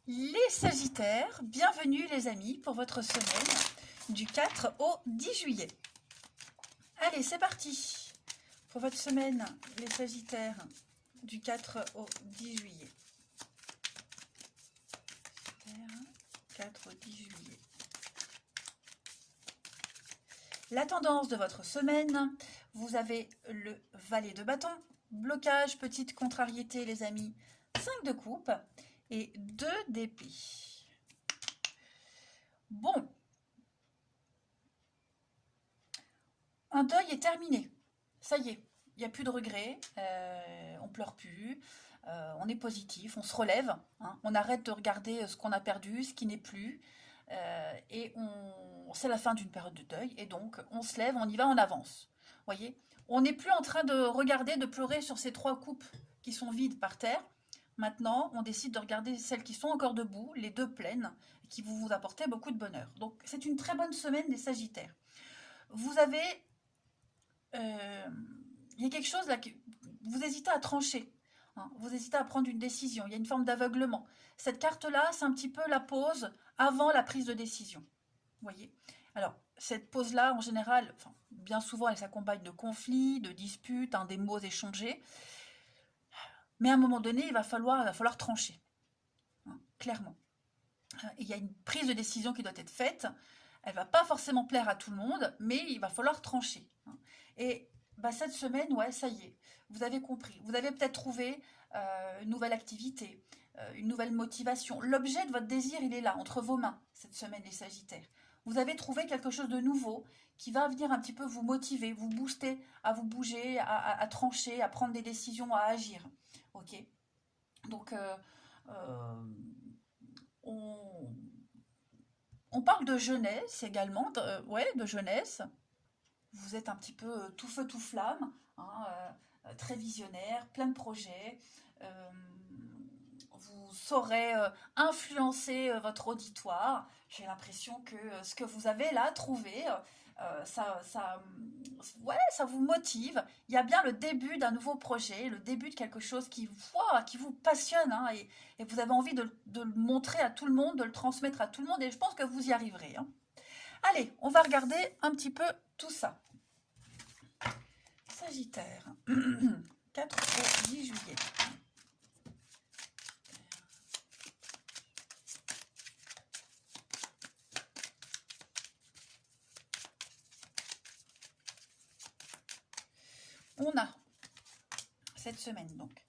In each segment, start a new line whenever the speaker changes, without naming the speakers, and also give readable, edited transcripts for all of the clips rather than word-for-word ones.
Les Sagittaires, bienvenue les amis pour votre semaine du 4 au 10 juillet. Allez, c'est parti pour votre semaine, les Sagittaires, du 4 au 10 juillet. 4 au 10 juillet. La tendance de votre semaine, vous avez le valet de bâton, blocage, petite contrariété les amis, 5 de coupe et 2 d'épée. Bon, un deuil est terminé, ça y est, il n'y a plus de regrets, on pleure plus, on est positif, on se relève, hein, on arrête de regarder ce qu'on a perdu, ce qui n'est plus, et c'est la fin d'une période de deuil, et donc on se lève, on y va, on avance. Voyez, on n'est plus en train de regarder, de pleurer sur ces 3 coupes qui sont vides par terre. Maintenant, on décide de regarder celles qui sont encore debout, les 2 pleines, qui vous apporter beaucoup de bonheur. Donc c'est une très bonne semaine des Sagittaires. Vous avez il y a quelque chose là que vous hésitez à trancher, hein, vous hésitez à prendre une décision, il y a une forme d'aveuglement. Cette carte-là, c'est un petit peu la pause avant la prise de décision. Vous voyez. Alors, cette pause-là, en général, enfin, bien souvent, elle s'accompagne de conflits, de disputes, hein, des mots échangés. Mais à un moment donné, il va falloir trancher, hein, clairement. Il y a une prise de décision qui doit être faite. Elle ne va pas forcément plaire à tout le monde, mais il va falloir trancher, hein. Et bah, cette semaine, ouais, ça y est, vous avez compris. Vous avez peut-être trouvé une nouvelle activité, une nouvelle motivation. L'objet de votre désir, il est là, entre vos mains, cette semaine, les Sagittaires. Vous avez trouvé quelque chose de nouveau qui va venir un petit peu vous motiver, vous booster, à vous bouger, à trancher, à prendre des décisions, à agir. Ok. Donc, on, on parle de jeunesse également, ouais, de jeunesse. Vous êtes un petit peu tout feu tout flamme, hein, très visionnaire, plein de projets. Euh, vous saurez influencer votre auditoire. J'ai l'impression que ce que vous avez là trouvé, ouais, ça vous motive. Il y a bien le début d'un nouveau projet, le début de quelque chose qui vous passionne, hein, et vous avez envie de le montrer à tout le monde, de le transmettre à tout le monde, et je pense que vous y arriverez, hein. Allez, on va regarder un petit peu tout ça. Sagittaire, 4 au 10 juillet. On a cette semaine donc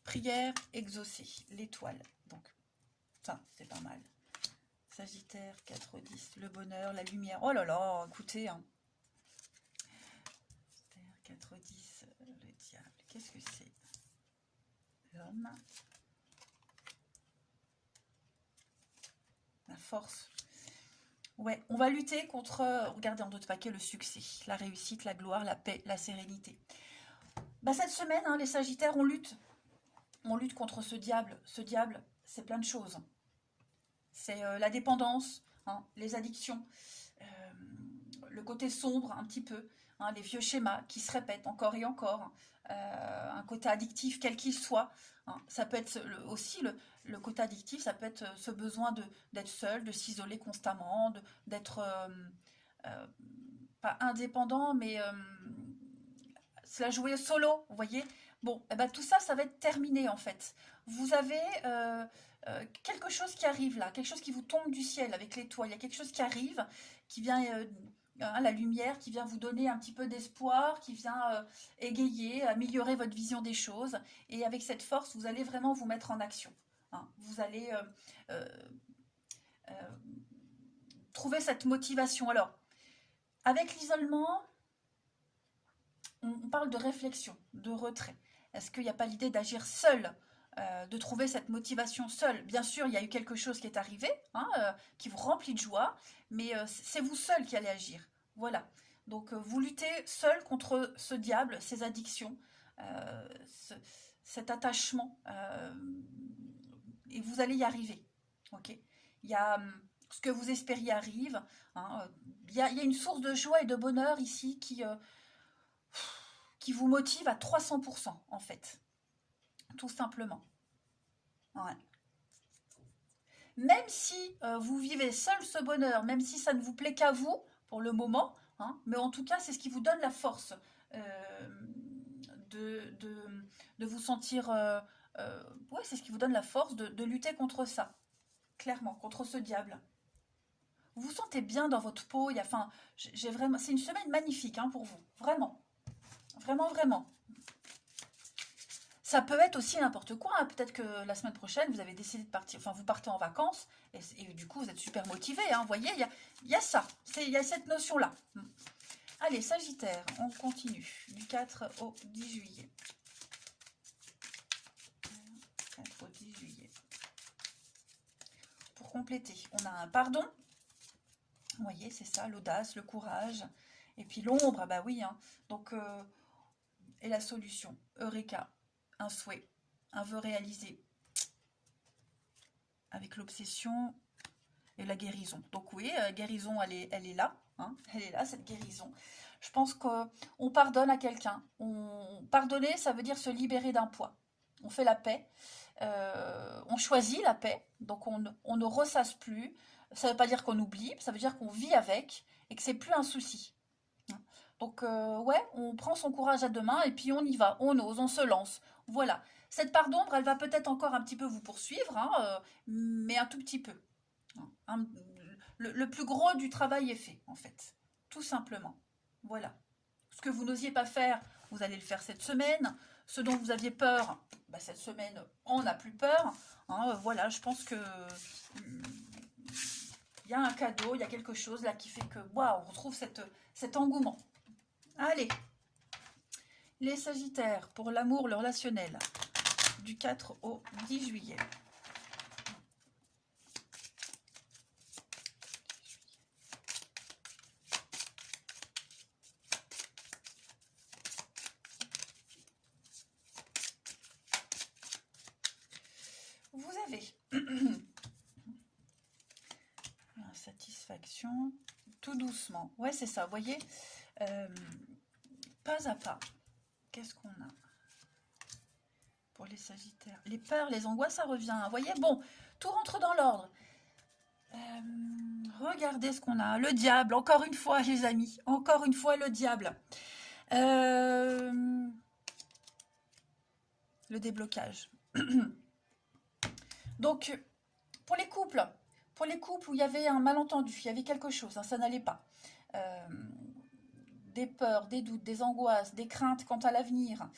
prière exaucée, l'étoile. Donc ça, c'est pas mal. Sagittaire, 4 au 10, le bonheur, la lumière. Oh là là, écoutez, hein. 4 au 10, le diable. Qu'est-ce que c'est? L'homme. La force. Ouais, on va lutter contre, regardez en d'autres paquets, le succès, la réussite, la gloire, la paix, la sérénité. Bah, cette semaine, hein, les Sagittaires, on lutte. On lutte contre ce diable. Ce diable, c'est plein de choses. C'est la dépendance, hein, les addictions, euh, le côté sombre un petit peu, hein, les vieux schémas qui se répètent encore et encore, un côté addictif quel qu'il soit, hein. Ça peut être aussi le côté addictif, ça peut être ce besoin d'être seul, de s'isoler constamment, d'être euh, pas indépendant, mais c'est la jouer solo, vous voyez. Bon, eh ben, tout ça, ça va être terminé en fait. Vous avez quelque chose qui arrive là, quelque chose qui vous tombe du ciel avec l'étoile. Il y a quelque chose qui arrive, qui vient, hein, la lumière, qui vient vous donner un petit peu d'espoir, qui vient égayer, améliorer votre vision des choses. Et avec cette force, vous allez vraiment vous mettre en action, hein. Vous allez euh, euh, trouver cette motivation. Alors, avec l'isolement, on parle de réflexion, de retrait. Est-ce qu'il n'y a pas l'idée d'agir seul, de trouver cette motivation seule? Bien sûr, il y a eu quelque chose qui est arrivé, hein, qui vous remplit de joie, mais c'est vous seul qui allez agir. Voilà. Donc vous luttez seul contre ce diable, ces addictions, euh, ce- cet attachement, et vous allez y arriver. Ok. Il y a ce que vous espériez arrive, hein. Il y a une source de joie et de bonheur ici qui vous motive à 300% en fait, tout simplement. Ouais. même si vous vivez seul ce bonheur, même si ça ne vous plaît qu'à vous pour le moment, hein, mais en tout cas, c'est ce qui vous donne la force de, de, de vous sentir... ouais, c'est ce qui vous donne la force de lutter contre ça, clairement, contre ce diable. Vous vous sentez bien dans votre peau, enfin, j'ai vraiment, c'est une semaine magnifique hein, pour vous, vraiment, vraiment, vraiment. Ça peut être aussi n'importe quoi, hein. Peut-être que la semaine prochaine, vous avez décidé de partir, enfin vous partez en vacances, et du coup vous êtes super motivé, hein. Vous voyez, il y a ça, il y a cette notion-là. Allez, Sagittaire, on continue, du 4 au 10 juillet. 4 au 10 juillet. Pour compléter, on a un pardon. Vous voyez, c'est ça, l'audace, le courage. Et puis l'ombre, ah bah oui. Hein. Donc, et la solution, Eureka, un souhait, un vœu réalisé. Avec l'obsession et la guérison. Donc oui, guérison, elle est là. Hein, elle est là, cette guérison. Je pense qu'on pardonne à quelqu'un. Pardonner, ça veut dire se libérer d'un poids. On fait la paix. On choisit la paix. Donc on ne ressasse plus. Ça ne veut pas dire qu'on oublie. Ça veut dire qu'on vit avec et que c'est plus un souci. Donc ouais, on prend son courage à deux mains et puis on y va. On ose, on se lance. Voilà. Cette part d'ombre, elle va peut-être encore un petit peu vous poursuivre, hein, mais un tout petit peu. Le plus gros du travail est fait, en fait. Tout simplement. Voilà. Ce que vous n'osiez pas faire, vous allez le faire cette semaine. Ce dont vous aviez peur, bah, cette semaine, on n'a plus peur. Hein, voilà, je pense que il y a un cadeau, il y a quelque chose là qui fait que waouh, on retrouve cet engouement. Allez, les Sagittaires, pour l'amour, le relationnel, du 4 au 10 juillet. Vous avez satisfaction, tout doucement. Ouais, c'est ça, vous voyez, pas à pas. Qu'est-ce qu'on a pour les Sagittaires? Les peurs, les angoisses, ça revient. Vous voyez, bon, tout rentre dans l'ordre. Regardez ce qu'on a. Le diable, encore une fois, les amis. Encore une fois, le diable. Le déblocage. Donc, pour les couples où il y avait un malentendu, il y avait quelque chose, hein, ça n'allait pas. Des peurs, des doutes, des angoisses, des craintes quant à l'avenir,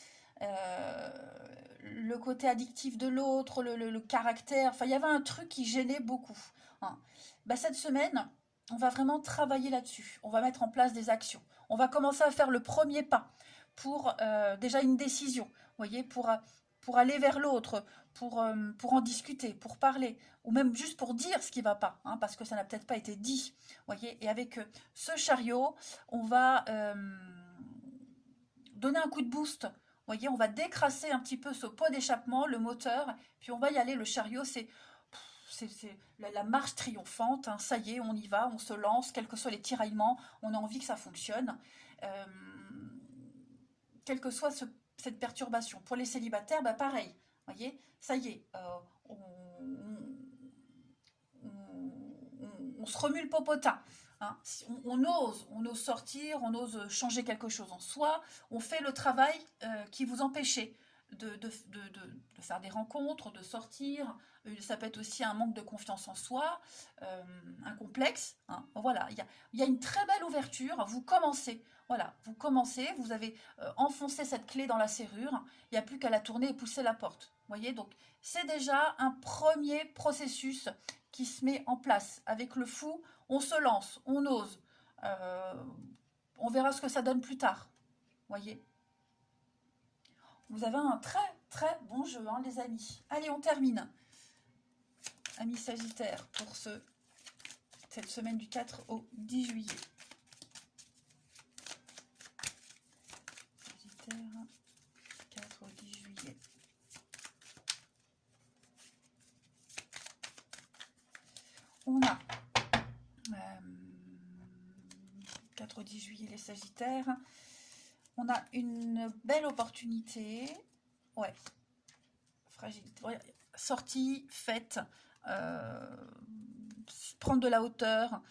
le côté addictif de l'autre, le caractère, enfin il y avait un truc qui gênait beaucoup. Hein. Bah, cette semaine, on va vraiment travailler là-dessus, on va mettre en place des actions, on va commencer à faire le premier pas pour déjà une décision, vous voyez, pour aller vers l'autre, pour en discuter, pour parler, ou même juste pour dire ce qui ne va pas, hein, parce que ça n'a peut-être pas été dit, voyez. Et avec ce chariot, on va donner un coup de boost, voyez, on va décrasser un petit peu ce pot d'échappement, le moteur, puis on va y aller, le chariot, c'est la marche triomphante, hein, ça y est, on y va, on se lance, quels que soient les tiraillements, on a envie que ça fonctionne, quelle que soit cette perturbation. Pour les célibataires, bah pareil, voyez, ça y est, on se remue le popotin. Hein. On ose sortir, on ose changer quelque chose en soi, on fait le travail qui vous empêchait de faire des rencontres, de sortir. Ça peut être aussi un manque de confiance en soi, un complexe. Hein. Voilà, il y a une très belle ouverture. Vous commencez, voilà, vous avez enfoncé cette clé dans la serrure. Il n'y a plus qu'à la tourner et pousser la porte. Voyez, donc c'est déjà un premier processus qui se met en place. Avec le fou, on se lance, on ose. On verra ce que ça donne plus tard. Voyez. Vous avez un très très bon jeu, hein, les amis. Allez, on termine. Amis Sagittaire, pour cette semaine du 4 au 10 juillet. Sagittaire, 4 au 10 juillet. On a 4 au 10 juillet les Sagittaires. On a une belle opportunité. Ouais. Fragilité. Ouais. Sortie, fête. prendre de la hauteur,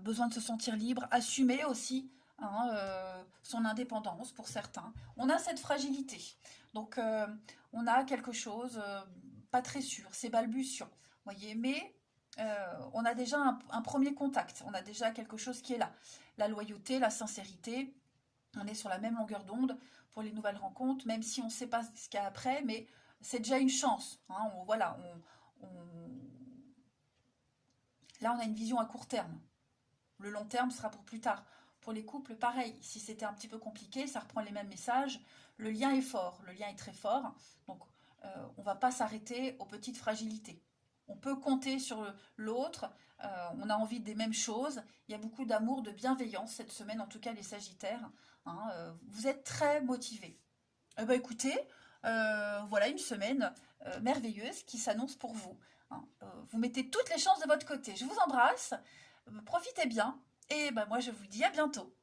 besoin de se sentir libre, assumer aussi hein, son indépendance pour certains. On a cette fragilité. Donc, on a quelque chose pas très sûr, c'est balbutiant, voyez, mais on a déjà un premier contact, on a déjà quelque chose qui est là. La loyauté, la sincérité, on est sur la même longueur d'onde pour les nouvelles rencontres, même si on ne sait pas ce qu'il y a après, mais c'est déjà une chance. Hein, voilà, là, on a une vision à court terme. Le long terme sera pour plus tard. Pour les couples, pareil. Si c'était un petit peu compliqué, ça reprend les mêmes messages. Le lien est fort, le lien est très fort. Donc, on ne va pas s'arrêter aux petites fragilités. On peut compter sur l'autre. On a envie des mêmes choses. Il y a beaucoup d'amour, de bienveillance cette semaine, en tout cas les Sagittaires. Hein, vous êtes très motivés. Eh ben, écoutez, voilà une semaine merveilleuse qui s'annonce pour vous. Hein. Vous mettez toutes les chances de votre côté. Je vous embrasse. Profitez bien. Et ben, moi, je vous dis à bientôt.